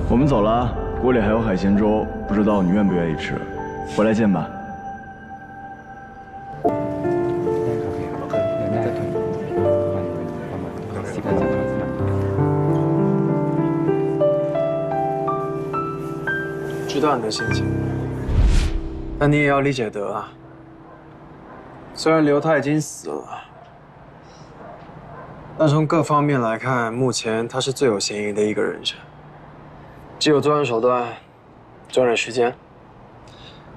我们走了，锅里还有海鲜粥，不知道你愿不愿意吃？回来见吧。知道你的心情，但你也要理解德啊。虽然刘他已经死了，但从各方面来看，目前他是最有嫌疑的一个人选。既有作案手段，作案时间，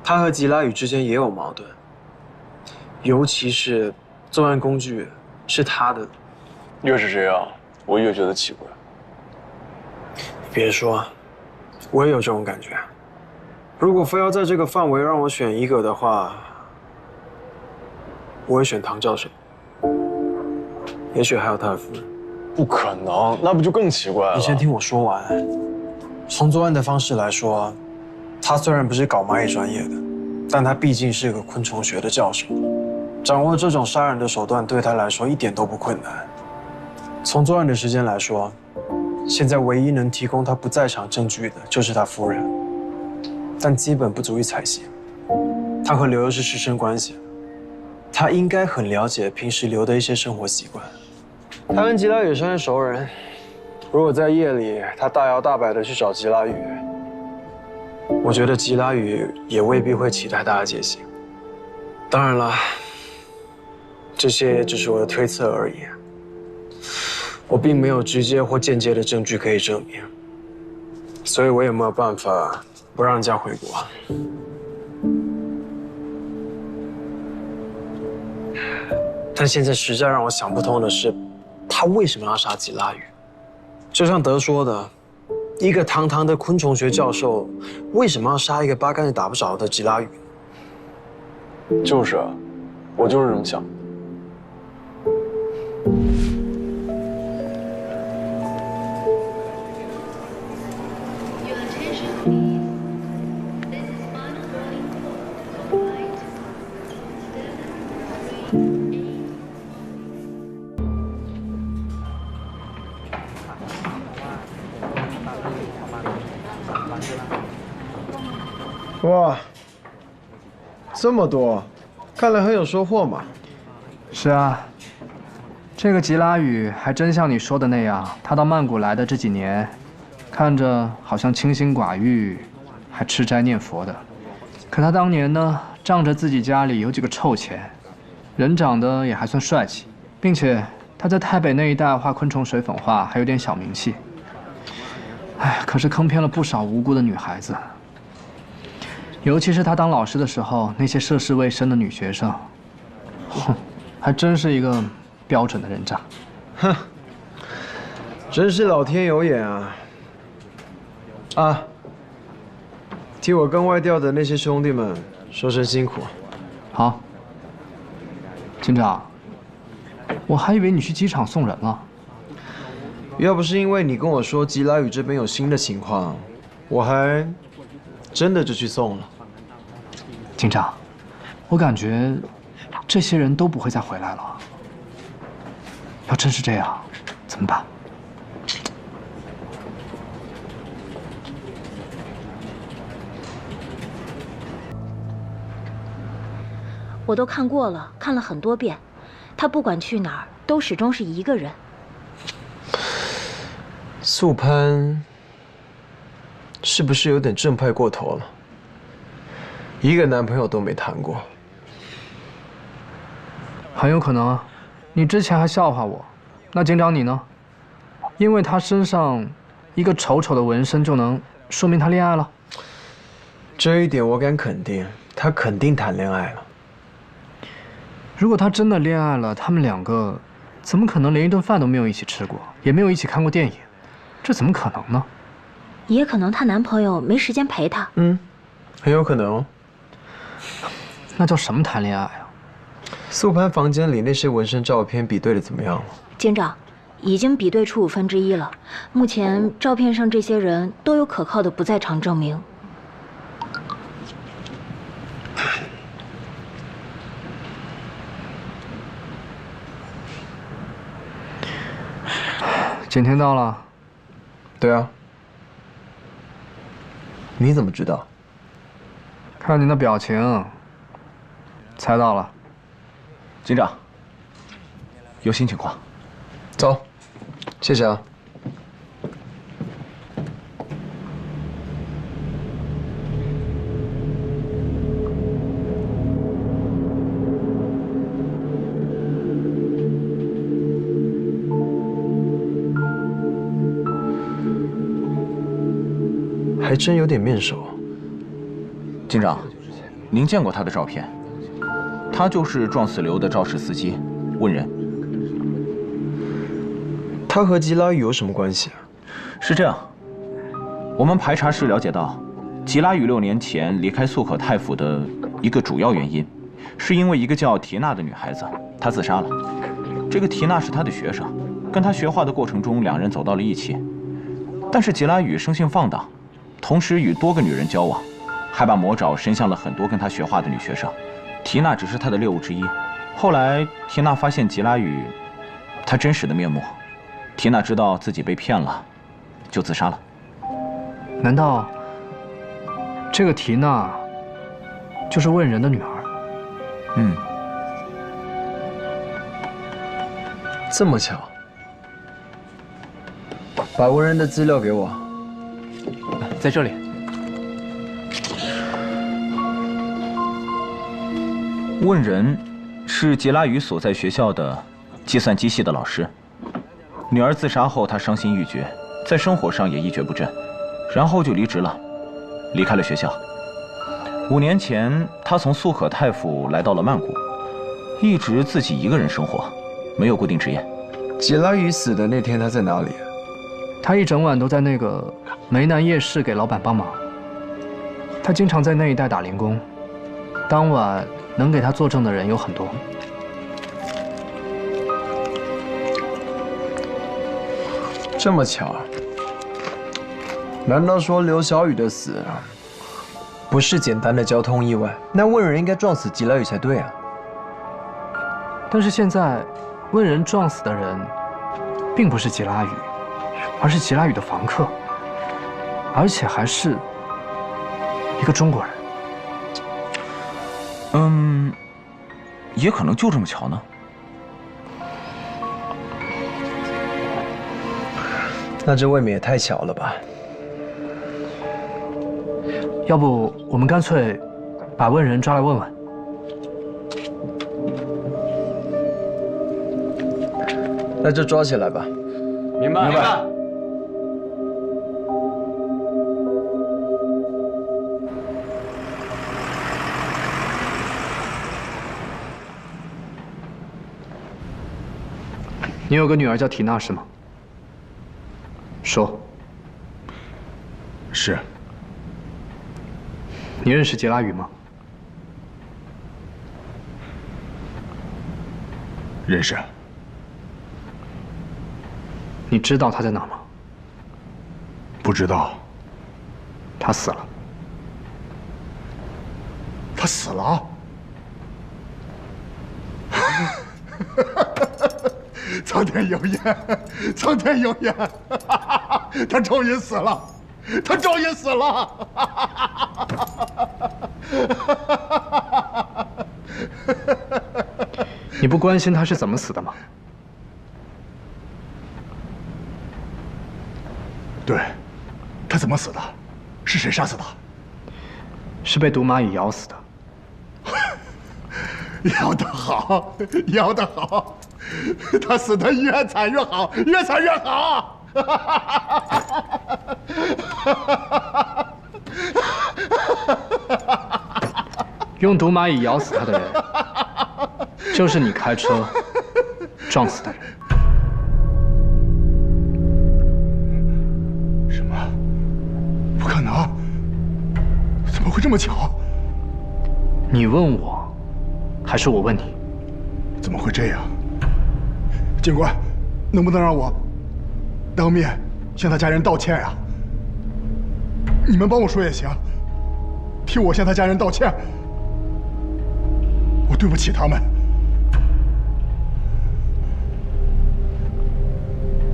他和吉拉宇之间也有矛盾，尤其是作案工具是他的。越是这样，我越觉得奇怪。别说，我也有这种感觉。如果非要在这个范围让我选一个的话，我会选唐教授，也许还有他的夫人。不可能，那不就更奇怪了？你先听我说完。从作案的方式来说，他虽然不是搞蚂蚁专业的，但他毕竟是个昆虫学的教授，掌握这种杀人的手段对他来说一点都不困难。从作案的时间来说，现在唯一能提供他不在场证据的就是他夫人，但基本不足以采信。他和刘又是师生关系，他应该很了解平时刘的一些生活习惯。他跟吉拉宇算是熟人，如果在夜里他大摇大摆地去找吉拉宇，我觉得吉拉宇也未必会起太大的戒心。当然了，这些也只是我的推测而已，我并没有直接或间接的证据可以证明，所以我也没有办法不让人家回国。但现在实在让我想不通的是，他为什么要杀吉拉宇？就像德说的，一个堂堂的昆虫学教授，为什么要杀一个八竿子打不着的吉拉宇？就是啊，我就是这么想。哇，这么多，看来很有收获嘛。是啊，这个吉拉宇还真像你说的那样，他到曼谷来的这几年，看着好像清心寡欲，还吃斋念佛的。可他当年呢，仗着自己家里有几个臭钱，人长得也还算帅气，并且他在台北那一带画昆虫水粉画还有点小名气。哎，可是坑骗了不少无辜的女孩子。尤其是他当老师的时候，那些涉世未深的女学生，哼，还真是一个标准的人渣。哼，真是老天有眼啊！啊，替我跟外调的那些兄弟们说声辛苦。好，警长，我还以为你去机场送人了。要不是因为你跟我说吉拉宇这边有新的情况，我还真的就去送了。警长，我感觉这些人都不会再回来了。要真是这样，怎么办？我都看过了，看了很多遍，他不管去哪儿，都始终是一个人。素攀是不是有点正派过头了？一个男朋友都没谈过。很有可能啊。你之前还笑话我，那警长你呢？因为他身上一个丑丑的纹身就能说明他恋爱了？这一点我敢肯定，他肯定谈恋爱了。如果他真的恋爱了，他们两个怎么可能连一顿饭都没有一起吃过，也没有一起看过电影？这怎么可能呢？也可能她男朋友没时间陪她。很有可能哦。那叫什么谈恋爱啊？素攀房间里那些纹身照片比对的怎么样了？警长，已经比对出1/5了。目前照片上这些人都有可靠的不在场证明。景天到了。对啊。你怎么知道？看你的表情，猜到了。警长，有新情况。走，谢谢啊。还真有点面熟。警长，您见过他的照片？他就是撞死刘的肇事司机问仁。他和吉拉宇有什么关系啊？是这样，我们排查时了解到，吉拉宇6年前离开素可泰府的一个主要原因，是因为一个叫缇娜的女孩子，她自杀了。这个缇娜是他的学生，跟他学画的过程中，两人走到了一起。但是吉拉宇生性放荡，同时与多个女人交往，还把魔爪伸向了很多跟他学画的女学生。缇娜只是他的猎物之一。后来缇娜发现吉拉宇他真实的面目，缇娜知道自己被骗了，就自杀了。难道这个缇娜就是问仁的女儿？嗯，这么巧，把问仁的资料给我。在这里。问仁是吉拉宇所在学校的计算机系的老师。女儿自杀后，他伤心欲绝，在生活上也一蹶不振，然后就离职了，离开了学校。5年前，他从素可泰府来到了曼谷，一直自己一个人生活，没有固定职业。吉拉宇死的那天，他在哪里？他一整晚都在那个梅南夜市给老板帮忙。他经常在那一带打零工，当晚能给他作证的人有很多。这么巧？难道说刘小雨的死不是简单的交通意外？那问仁应该撞死吉拉宇才对啊。但是现在，问仁撞死的人，并不是吉拉宇，而是吉拉宇的房客，而且还是一个中国人。也可能就这么巧呢。那这未免也太巧了吧？要不我们干脆把问仁抓来问问。那就抓起来吧。明白。明白。你有个女儿叫缇娜是吗？说。是。你认识吉拉宇吗？认识。你知道他在哪吗？不知道。他死了。他死了？苍天有眼，苍天有眼，他终于死了，他终于死了。你不关心他是怎么死的吗？对，他怎么死的？是谁杀死的？是被毒蚂蚁咬死的。咬得好，咬得好，他死得越惨越好，越惨越好。用毒蚂蚁咬死他的人，就是你开车撞死的人。什么？不可能！怎么会这么巧？你问我，还是我问你？怎么会这样？警官，能不能让我当面向他家人道歉呀？你们帮我说也行，替我向他家人道歉。我对不起他们。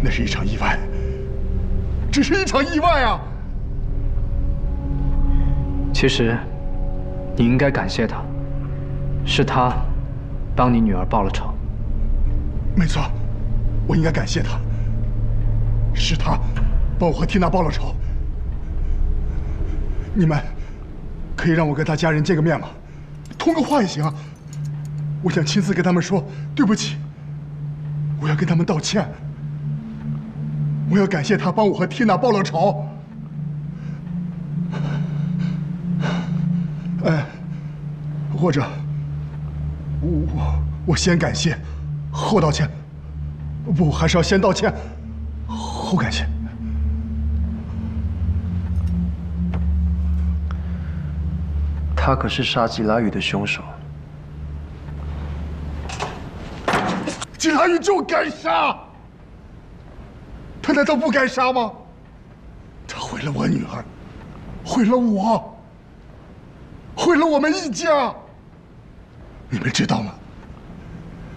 那是一场意外，只是一场意外啊！其实，你应该感谢他，是他帮你女儿报了仇。没错，我应该感谢他，是他帮我和缇娜报了仇。你们可以让我跟他家人见个面吗？通个话也行。我想亲自跟他们说对不起，我要跟他们道歉，我要感谢他帮我和缇娜报了仇。或者我先感谢，后道歉。不，还是要先道歉，后感谢。他可是杀吉拉雨的凶手。吉拉雨就该杀，他难道不该杀吗？他毁了我女儿，毁了我，毁了我们一家。你们知道吗？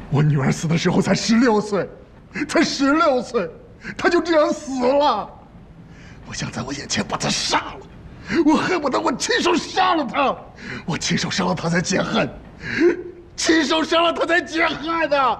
我女儿死的时候才16岁，才16岁，她就这样死了。我想在我眼前把她杀了，我恨不得我亲手杀了她，我亲手杀了她才解恨，亲手杀了她才解恨的。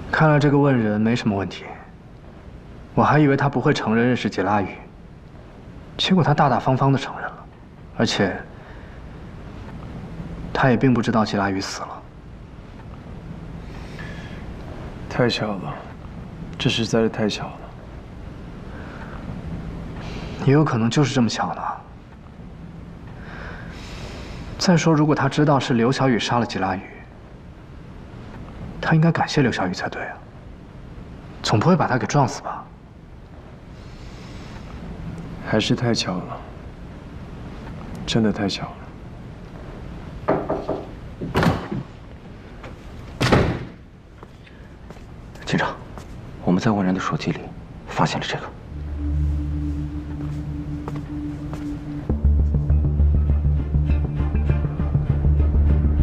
看来这个问人没什么问题。我还以为他不会承认认识吉拉雨，结果他大大方方地承认了，而且他也并不知道吉拉雨死了。太巧了，这实在是太巧了。也有可能就是这么巧呢。再说，如果他知道是刘小雨杀了吉拉雨，他应该感谢刘小雨才对啊，总不会把他给撞死吧？还是太巧了，真的太巧了。警长，我们在问人的手机里发现了这个。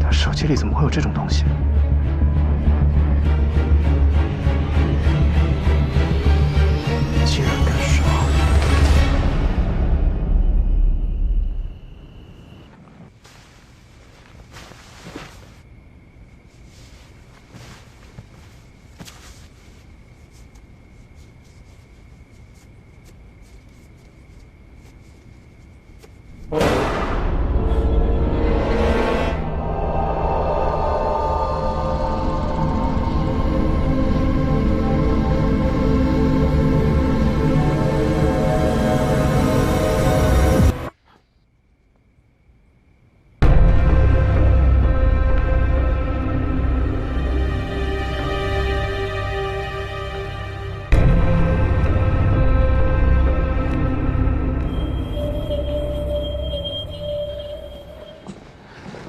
他手机里怎么会有这种东西？竟然敢杀！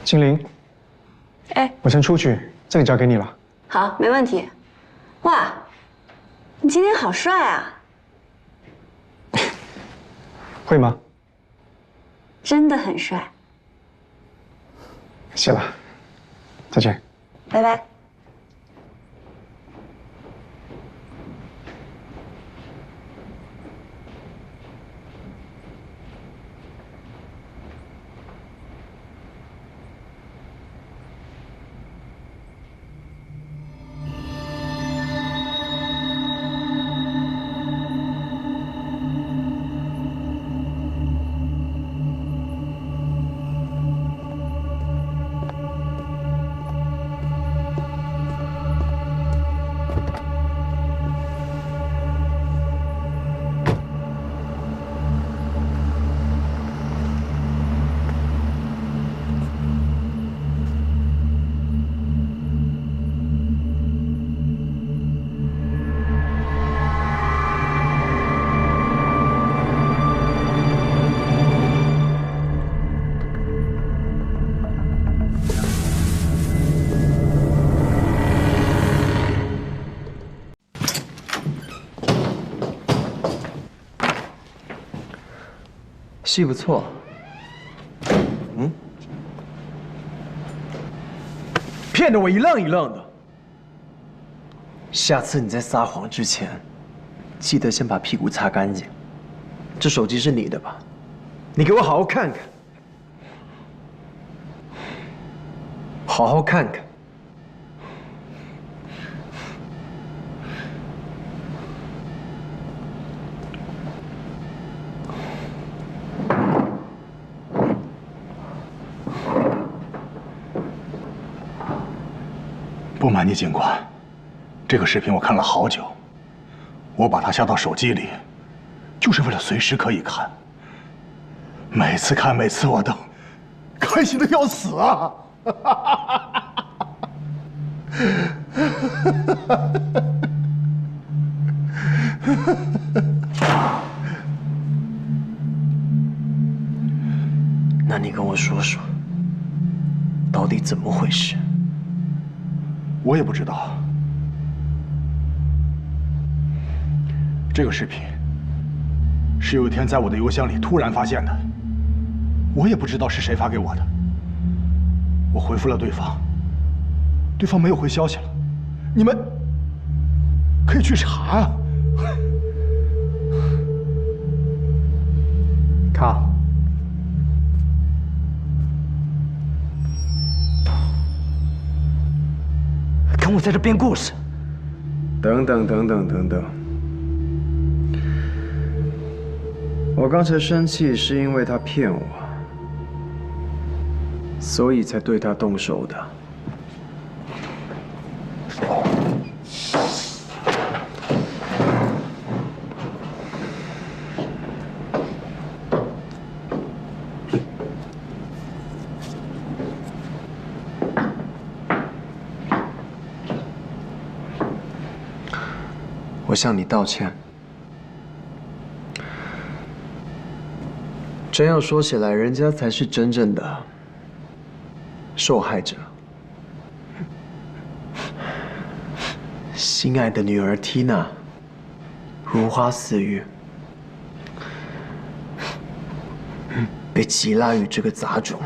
金玲，哎，我先出去，这个交给你了。好，没问题。哇，你今天好帅啊！会吗？真的很帅。谢了，再见。拜拜。戏不错。骗得我一愣一愣的。下次你在撒谎之前，记得先把屁股擦干净。这手机是你的吧？你给我好好看看，好好看看。不瞒你，警官，这个视频我看了好久，我把它下到手机里，就是为了随时可以看。每次看，每次我都开心的要死啊！那你跟我说说，到底怎么回事？我也不知道。这个视频是有一天在我的邮箱里突然发现的，我也不知道是谁发给我的。我回复了对方，对方没有回消息了。你们可以去查啊。靠！跟我在这编故事。等等。我刚才生气是因为他骗我，所以才对他动手的。我向你道歉。真要说起来，人家才是真正的受害者。心爱的女儿缇娜，如花似玉，被吉拉宇这个杂种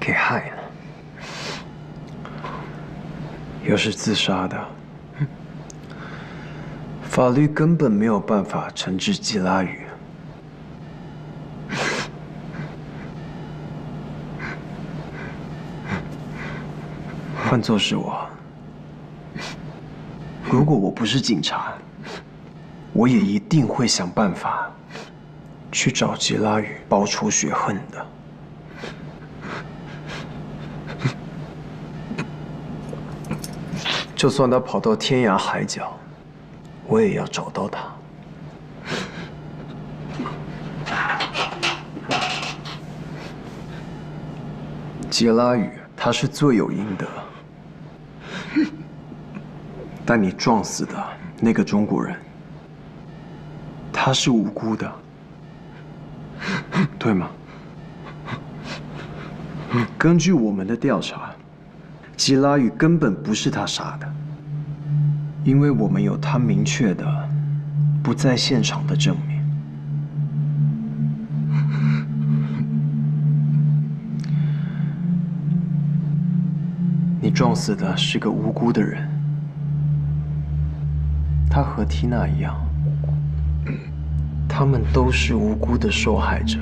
给害了。又是自杀的。法律根本没有办法惩治吉拉宇。换作是我，如果我不是警察，我也一定会想办法去找吉拉宇报仇雪恨的。就算他跑到天涯海角，我也要找到他。吉拉宇他是罪有应得，但你撞死的那个中国人，他是无辜的，对吗？根据我们的调查，吉拉宇根本不是他杀的。因为我们有他明确的不在现场的证明。你撞死的是个无辜的人，他和缇娜一样，他们都是无辜的受害者。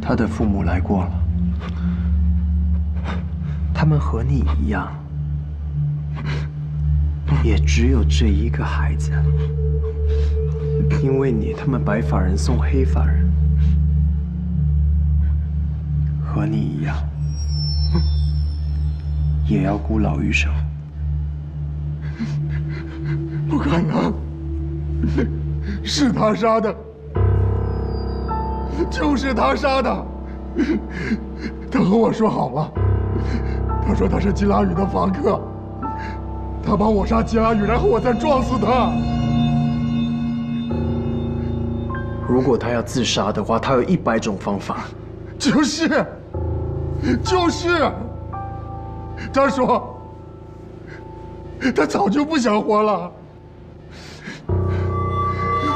他的父母来过了，他们和你一样。也只有这一个孩子，因为你，他们白发人送黑发人，和你一样，也要孤老于手。不可能，是他杀的，就是他杀的。他和我说好了，他说他是吉拉宇的房客。他帮我杀吉拉宇，然后我再撞死他。如果他要自杀的话，他有100种方法。就是，他说，他早就不想活了。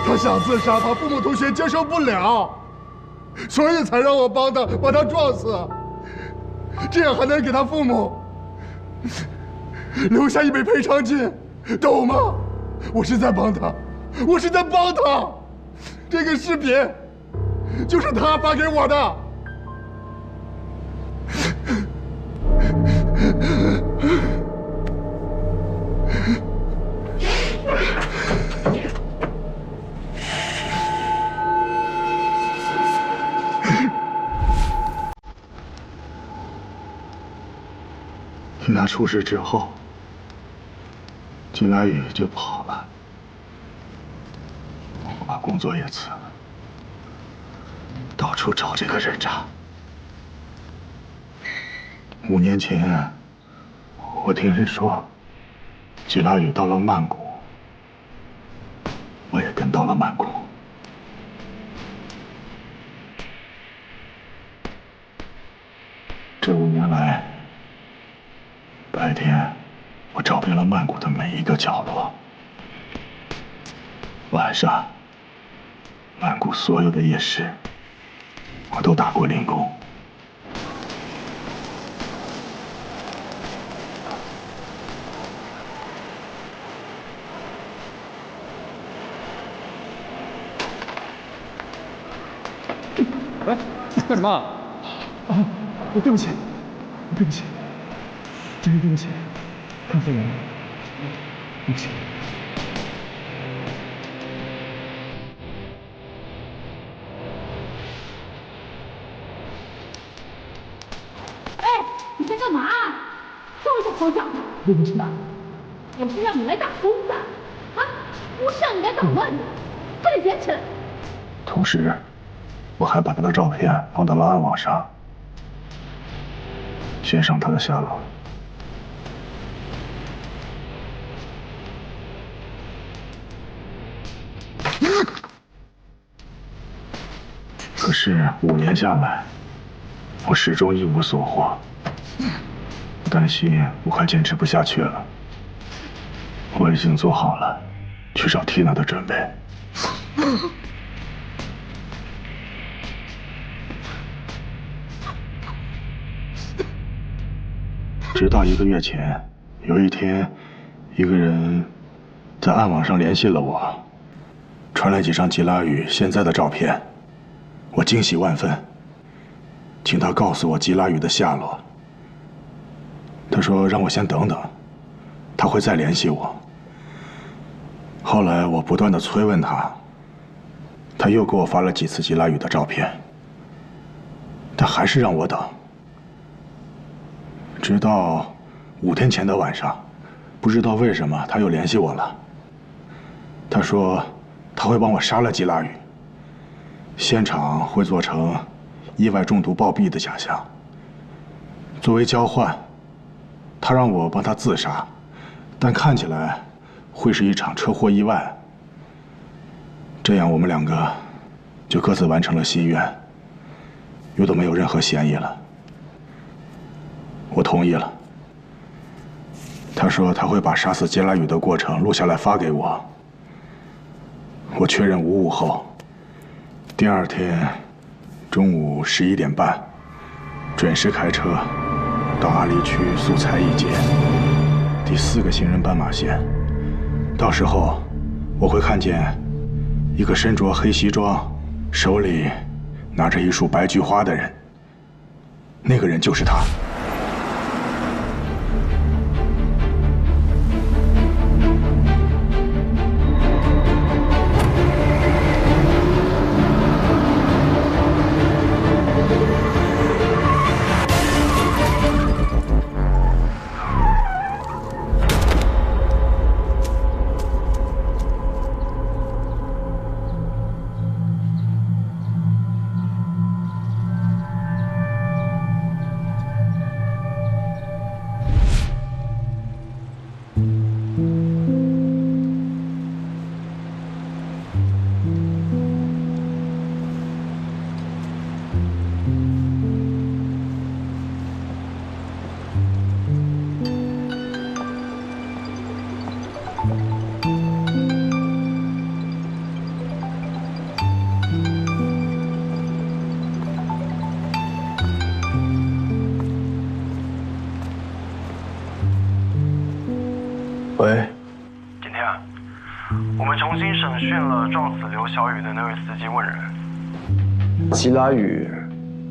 他他想自杀，他父母同学接受不了，所以才让我帮他把他撞死，这样还能给他父母留下一笔赔偿金，懂吗？我是在帮他，我是在帮他。这个视频就是他发给我的。听他出事之后，金来宇就跑了，我把工作也辞了，到处找这个人渣。5年前，我听人说，金来宇到了曼谷，我也跟到了曼谷。这5年来，白天我找遍了曼谷的每一个角落，晚上曼谷所有的夜市我都打过零工。喂，干什么？啊，对不起，对不起，真是对不起，看错人了，对不起。哎，你在干嘛？这么小方向？对不起。我是让你来打工的，啊，不是让你来捣乱的，快点捡起来。同时，我还把他的照片放到了暗网上，悬赏他的下落。可是5年下来，我始终一无所获，担心我快坚持不下去了。我已经做好了去找缇娜的准备。直到1个月前，有一天，一个人在暗网上联系了我，传来几张吉拉宇现在的照片，我惊喜万分，请他告诉我吉拉宇的下落。他说让我先等等，他会再联系我。后来我不断的催问他，他又给我发了几次吉拉宇的照片，但还是让我等。直到5天前的晚上，不知道为什么他又联系我了。他说他会帮我杀了吉拉宇，现场会做成意外中毒暴毙的假象。作为交换，他让我帮他自杀，但看起来会是一场车祸意外。这样我们2个就各自完成了心愿，又都没有任何嫌疑了。我同意了。他说他会把杀死吉拉宇的过程录下来发给我。我确认无误后，第2天中午11点半，准时开车到阿里区素材一街第4个行人斑马线。到时候我会看见一个身着黑西装，手里拿着一束白菊花的人，那个人就是他。喂，今天我们重新审讯了撞死刘小雨的那位司机问人。吉拉雨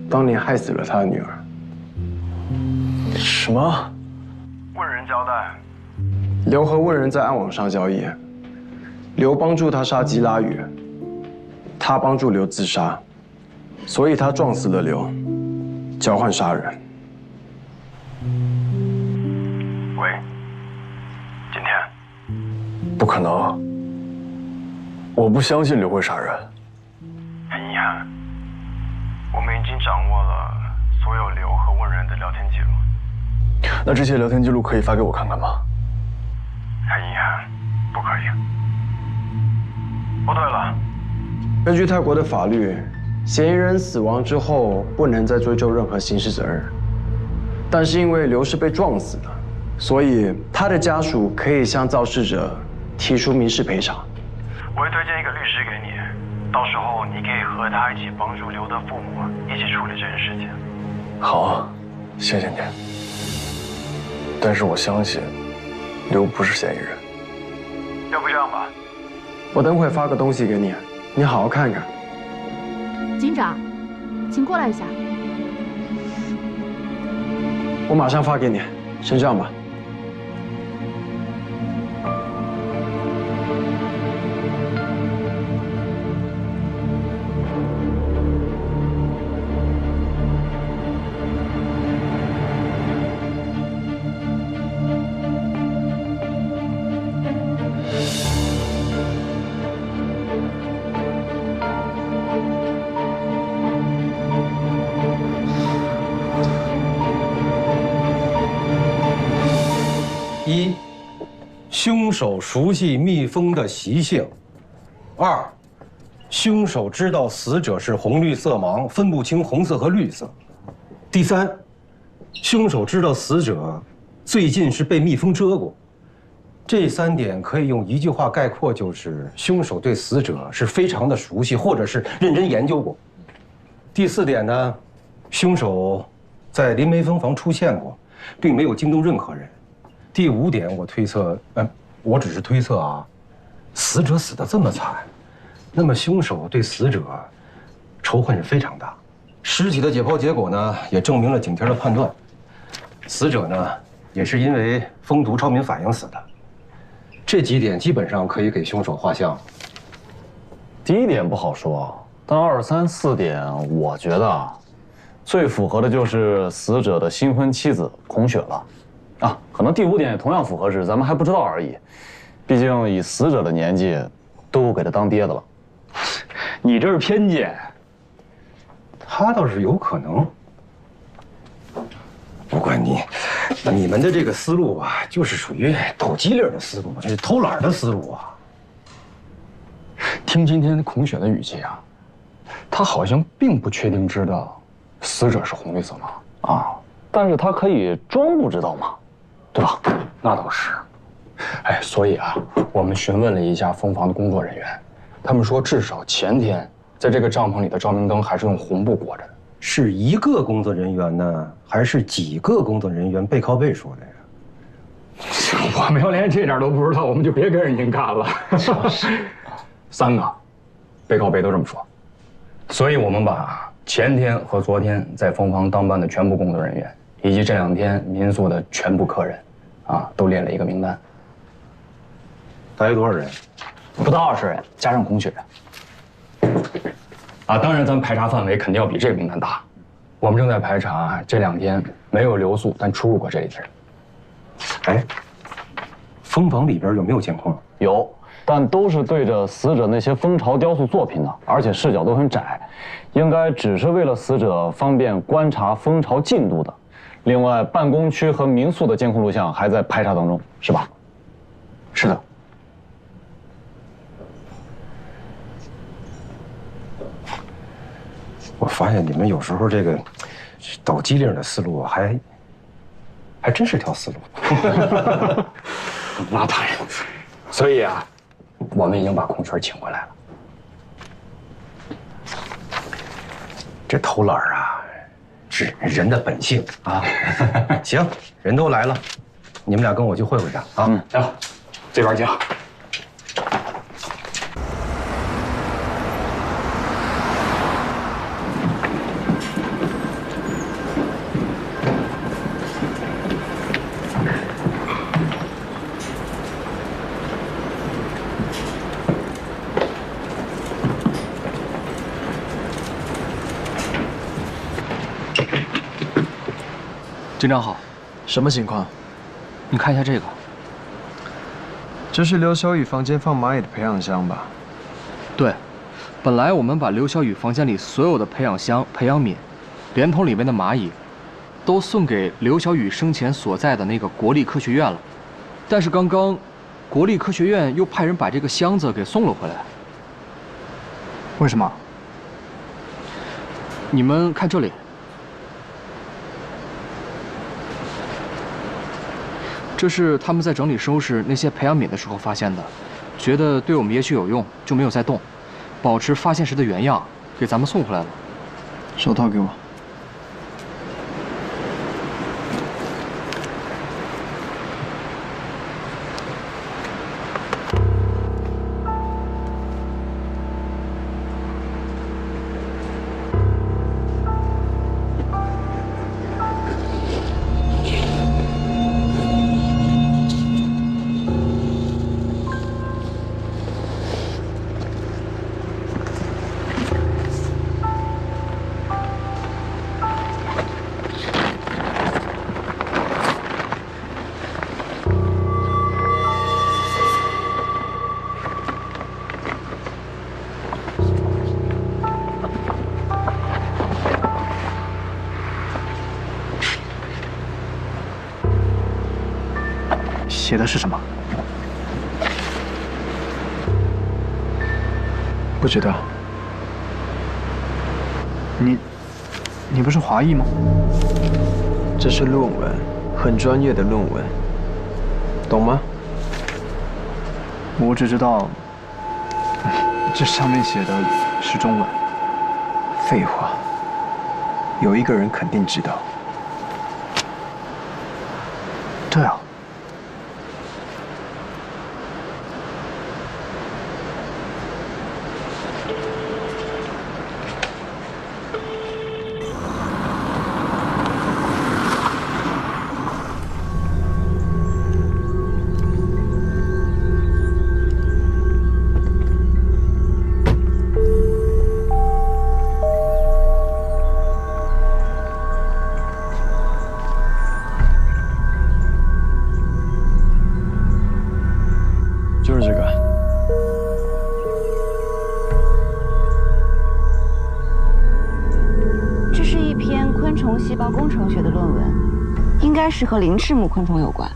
当年害死了他的女儿。什么？问人交代，刘和问人在暗网上交易，刘帮助他杀吉拉雨，他帮助刘自杀，所以他撞死了刘，交换杀人。喂，今天不可能，我不相信刘会杀人。很遗憾，我们已经掌握了所有刘和问人的聊天记录。那这些聊天记录可以发给我看看吗？很遗憾，不可以。哦，对了，根据泰国的法律，嫌疑人死亡之后不能再追究任何刑事责任。但是因为刘是被撞死的，所以他的家属可以向肇事者提出民事赔偿。我会推荐一个律师给你，到时候你可以和他一起帮助刘的父母一起处理这件事情。好，谢谢你。但是我相信，刘不是嫌疑人。要不这样吧，我等会发个东西给你，你好好看看。警长，请过来一下。我马上发给你，先这样吧。一，凶手熟悉蜜蜂的习性；二，凶手知道死者是红绿色盲，分不清红色和绿色；第三，凶手知道死者最近是被蜜蜂蛰过。这3点可以用一句话概括，就是凶手对死者是非常的熟悉，或者是认真研究过。第4点呢，凶手在林梅蜂房出现过，并没有惊动任何人。第5点，我推测，我只是推测啊，死者死得这么惨，那么凶手对死者仇恨是非常大。尸体的解剖结果呢，也证明了景天的判断，死者呢也是因为蜂毒超敏反应死的。这几点基本上可以给凶手画像。第1点不好说，但2、3、4点，我觉得最符合的就是死者的新婚妻子孔雪了。啊，可能第5点也同样符合，是咱们还不知道而已。毕竟以死者的年纪，都给他当爹的了。你这是偏见。他倒是有可能。不过你们的这个思路啊，就是属于抖机灵的思路，这是偷懒的思路啊。听今天孔雪的语气啊，他好像并不确定知道死者是红绿色盲啊，但是他可以装不知道嘛。对吧？那倒是，哎，所以啊，我们询问了一下蜂房的工作人员，他们说至少前天在这个帐篷里的照明灯还是用红布裹着的。是一个工作人员呢，还是几个工作人员背靠背说的呀？我们要连这点都不知道，我们就别跟人硬干了。3个背靠背都这么说，所以我们把前天和昨天在蜂房当班的全部工作人员，以及这2天民宿的全部客人，都列了一个名单。大约多少人？不到20人，加上孔雪。当然咱们排查范围肯定要比这个名单大。我们正在排查这2天没有留宿但出入过这里的人。哎，蜂房里边有没有监控？有，但都是对着死者那些蜂巢雕塑作品的，而且视角都很窄，应该只是为了死者方便观察蜂巢进度的。另外，办公区和民宿的监控录像还在排查当中，是吧？是的。我发现你们有时候这个抖机灵的思路还真是条思路。那当然。所以啊，我们已经把孔雀请回来了。这偷懒啊，是人的本性啊。行，人都来了，你们俩跟我去会会他啊。行。这边请。警长好，什么情况？你看一下这个。这是刘小雨房间放蚂蚁的培养箱吧？对，本来我们把刘小雨房间里所有的培养箱、培养皿，连同里面的蚂蚁，都送给刘小雨生前所在的那个国立科学院了。但是刚刚，国立科学院又派人把这个箱子给送了回来。为什么？你们看这里。这是他们在整理收拾那些培养皿的时候发现的，觉得对我们也许有用，就没有再动，保持发现时的原样，给咱们送回来了。手套给我。写的是什么？不知道。你不是华裔吗？这是论文，很专业的论文，懂吗？我只知道，这上面写的是中文。废话，有一个人肯定知道。对啊。就是这个。这是一篇昆虫细胞工程学的论文，应该是和鳞翅目昆虫有关。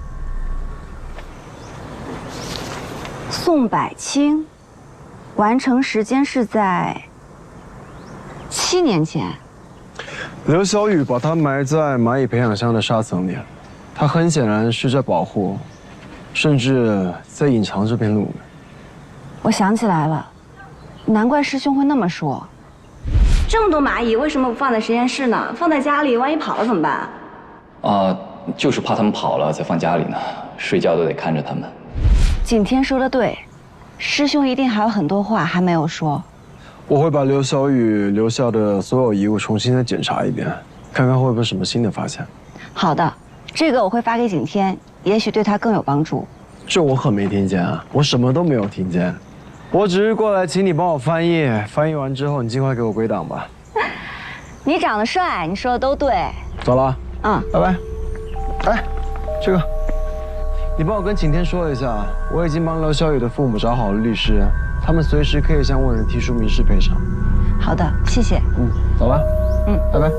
宋柏清，完成时间是在7年前。刘小雨把它埋在蚂蚁培养箱的沙层里，他很显然是在保护，甚至在隐藏这篇论文。我想起来了，难怪师兄会那么说。这么多蚂蚁，为什么不放在实验室呢？放在家里，万一跑了怎么办？就是怕他们跑了再放家里呢，睡觉都得看着他们。景天说的对，师兄一定还有很多话还没有说。我会把刘小雨留下的所有遗物重新再检查一遍，看看会不会有什么新的发现。好的，这个我会发给景天，也许对他更有帮助。这我可没听见啊，我什么都没有听见，我只是过来请你帮我翻译，翻译完之后你尽快给我归档吧。你长得帅，你说的都对。走了，拜拜。哎，这个，你帮我跟景天说一下，我已经帮刘小雨的父母找好了律师，他们随时可以向问人提出民事赔偿。好的，谢谢。走了。拜拜。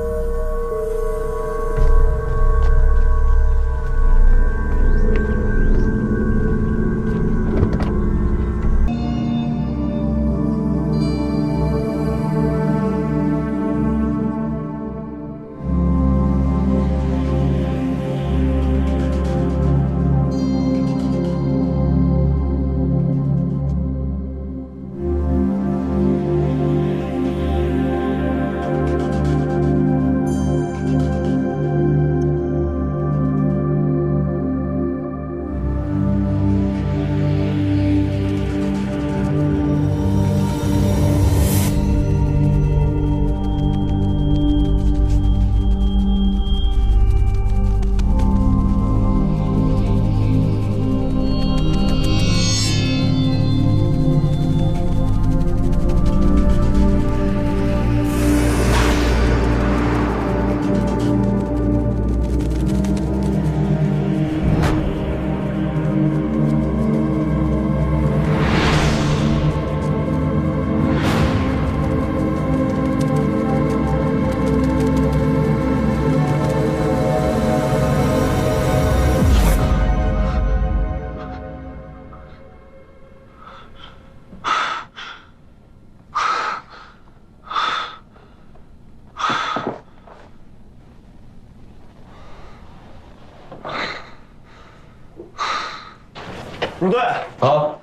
入队。好。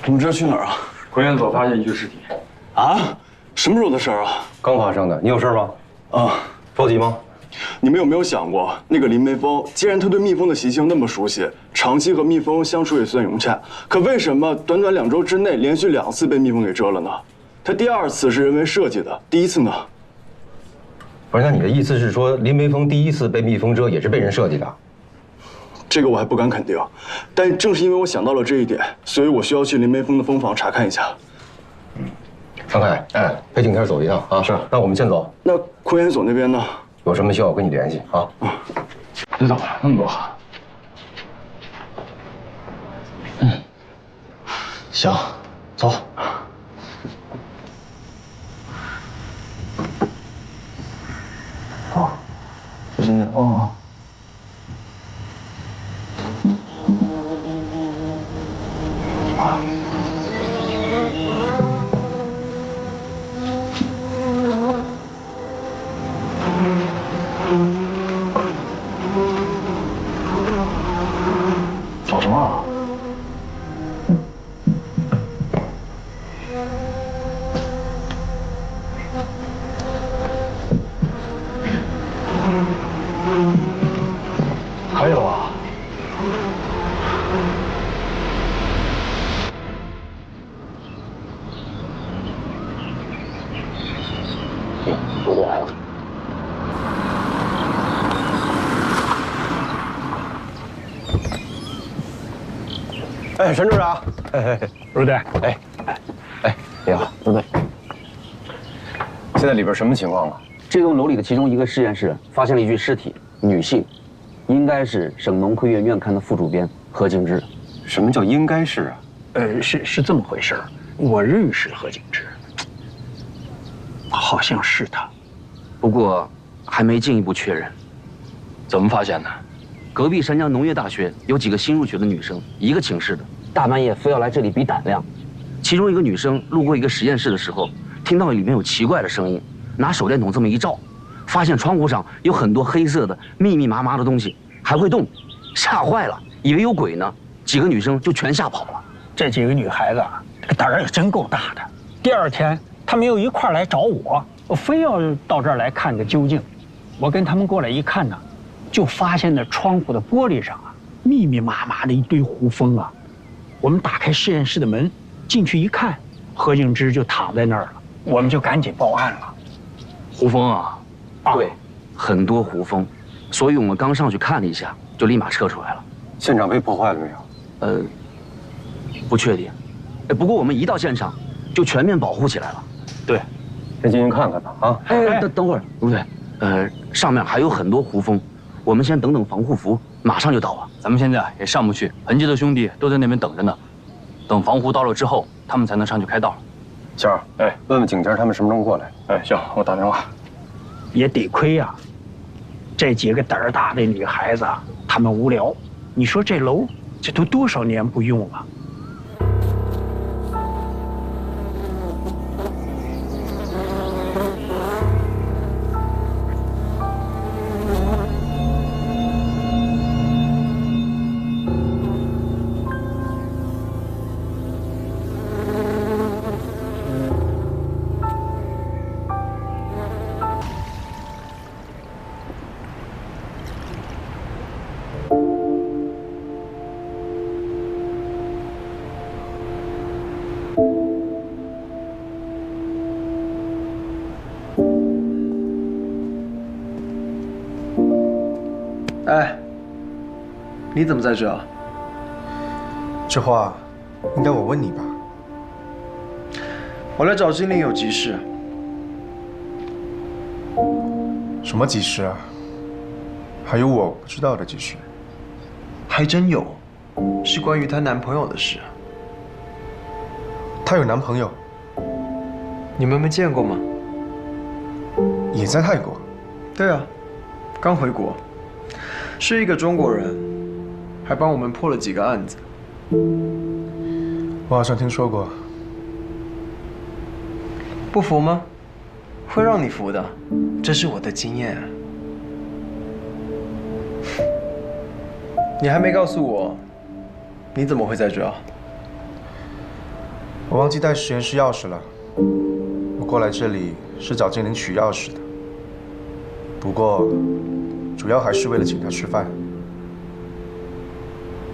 你们这是去哪儿啊？昆源所发现一具尸体。啊？什么时候的事儿啊？刚发生的。你有事吗？啊，着急吗？你们有没有想过，那个林梅峰，既然他对蜜蜂的习性那么熟悉，长期和蜜蜂相处也算融洽，可为什么短短2周之内连续2次被蜜蜂给蛰了呢？他第2次是人为设计的，第1次呢？不是，那你的意思是说，林梅峰第1次被蜜蜂蛰也是被人设计的？这个我还不敢肯定，但正是因为我想到了这一点，所以我需要去林梅峰的蜂房查看一下。张凯，哎，陪景天走一趟啊。是，那我们先走。那昆源所那边呢？有什么需要我跟你联系啊？别走了，那么多。行，走。哦，小心点哦。找什么啊？还有啊。哎，陈处长，入队。你好，入队。现在里边什么情况啊？这栋楼里的其中一个实验室发现了一具尸体，女性，应该是省农科院院刊的副主编何敬之。什么叫应该是啊？是这么回事儿，我认识何敬之，好像是他，不过还没进一步确认。怎么发现的？隔壁山江农业大学有几个新入学的女生，一个寝室的，大半夜非要来这里比胆量。其中一个女生路过一个实验室的时候，听到里面有奇怪的声音，拿手电筒这么一照，发现窗户上有很多黑色的密密麻麻的东西，还会动，吓坏了，以为有鬼呢。几个女生就全吓跑了。这几个女孩子啊，这个胆儿也真够大的。第2天，她们又一块儿来找我非要到这儿来看个究竟。我跟他们过来一看呢，就发现那窗户的玻璃上啊，密密麻麻的一堆胡蜂啊。我们打开实验室的门，进去一看，何敬之就躺在那儿了。我们就赶紧报案了。胡蜂啊？对，很多胡蜂，所以我们刚上去看了一下，就立马撤出来了。现场被破坏了没有？不确定。不过我们一到现场，就全面保护起来了。对，先进去看看吧。啊！等会儿，对不对？上面还有很多胡蜂，我们先等等防护服，马上就到啊。咱们现在也上不去，痕迹的兄弟都在那边等着呢。等防护到了之后，他们才能上去开道。谦儿，问问景天他们什么时候过来？行，我打电话。也得亏呀，这几个胆儿大的女孩子，她们无聊。你说这楼，这都多少年不用了？哎，你怎么在这？这话应该我问你吧。我来找经理有急事。什么急事啊？还有我不知道的急事？还真有，是关于她男朋友的事。她有男朋友？你们没见过吗？也在泰国？对啊，刚回国。是一个中国人，还帮我们破了几个案子。我好像听说过。不服吗？会让你服的，这是我的经验。你还没告诉我，你怎么会在这？我忘记带实验室钥匙了。我过来这里是找精灵取钥匙的，不过主要还是为了请他吃饭。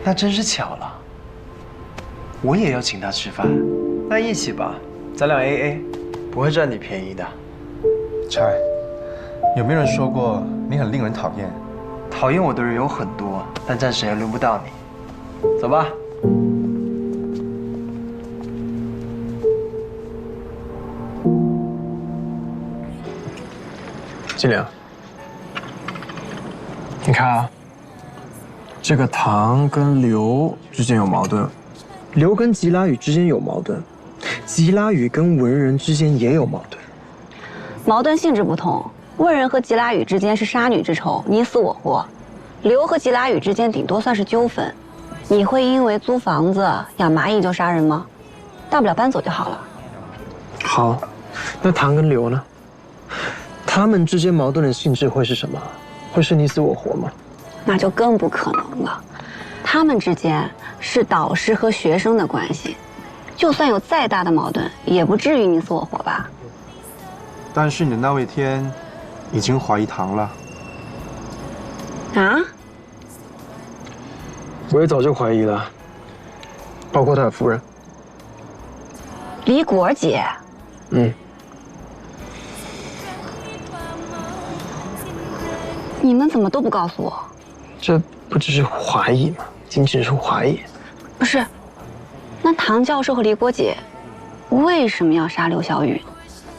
那真是巧了，我也要请他吃饭，那一起吧，咱俩 AA， 不会占你便宜的。柴，有没有人说过你很令人讨厌？讨厌我的人有很多，但暂时还轮不到你。走吧。金良，你看啊，这个唐跟刘之间有矛盾，刘跟吉拉语之间有矛盾，吉拉语跟文人之间也有矛盾。矛盾性质不同，文人和吉拉语之间是杀女之仇，你死我活；刘和吉拉语之间顶多算是纠纷。你会因为租房子、养蚂蚁就杀人吗？大不了搬走就好了。好，那唐跟刘呢？他们之间矛盾的性质会是什么？会是你死我活吗？那就更不可能了。他们之间是导师和学生的关系，就算有再大的矛盾，也不至于你死我活吧？但是你的那位天已经怀疑唐了。啊？我也早就怀疑了，包括他的夫人李果姐。嗯。你们怎么都不告诉我？这不只是怀疑吗？仅仅是怀疑。不是，那唐教授和李果姐为什么要杀刘小雨？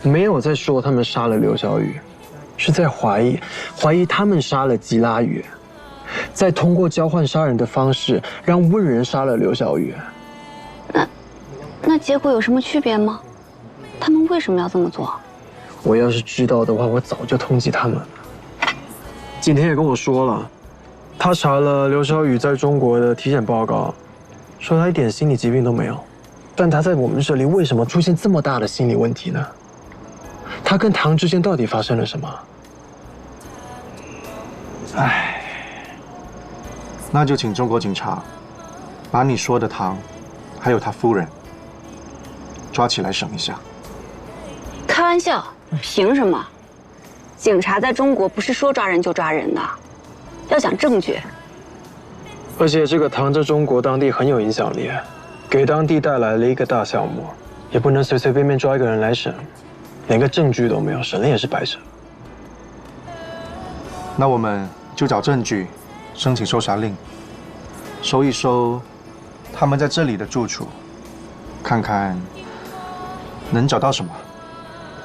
没有在说他们杀了刘小雨，是在怀疑他们杀了吉拉雨，再通过交换杀人的方式让温人杀了刘小雨。那结果有什么区别吗？他们为什么要这么做？我要是知道的话，我早就通缉他们了。景天也跟我说了，他查了刘小雨在中国的体检报告，说他一点心理疾病都没有，但他在我们这里为什么出现这么大的心理问题呢？他跟唐之间到底发生了什么？唉，那就请中国警察把你说的唐，还有他夫人抓起来审一下。开玩笑，凭什么？警察在中国不是说抓人就抓人的，要讲证据。而且这个唐在中国当地很有影响力，给当地带来了一个大项目，也不能随随便便抓一个人来审，连个证据都没有，审了也是白审。那我们就找证据，申请搜查令，搜一搜他们在这里的住处，看看能找到什么。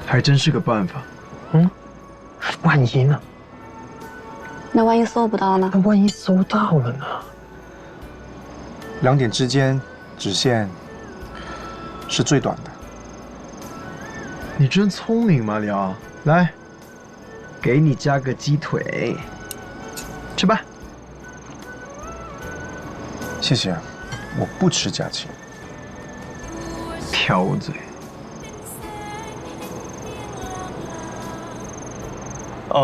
还真是个办法。嗯，万一呢？那万一搜不到呢？那万一搜到了呢？2点之间直线是最短的。你真聪明嘛，辽！来，给你加个鸡腿，吃吧。谢谢，我不吃假期。挑嘴。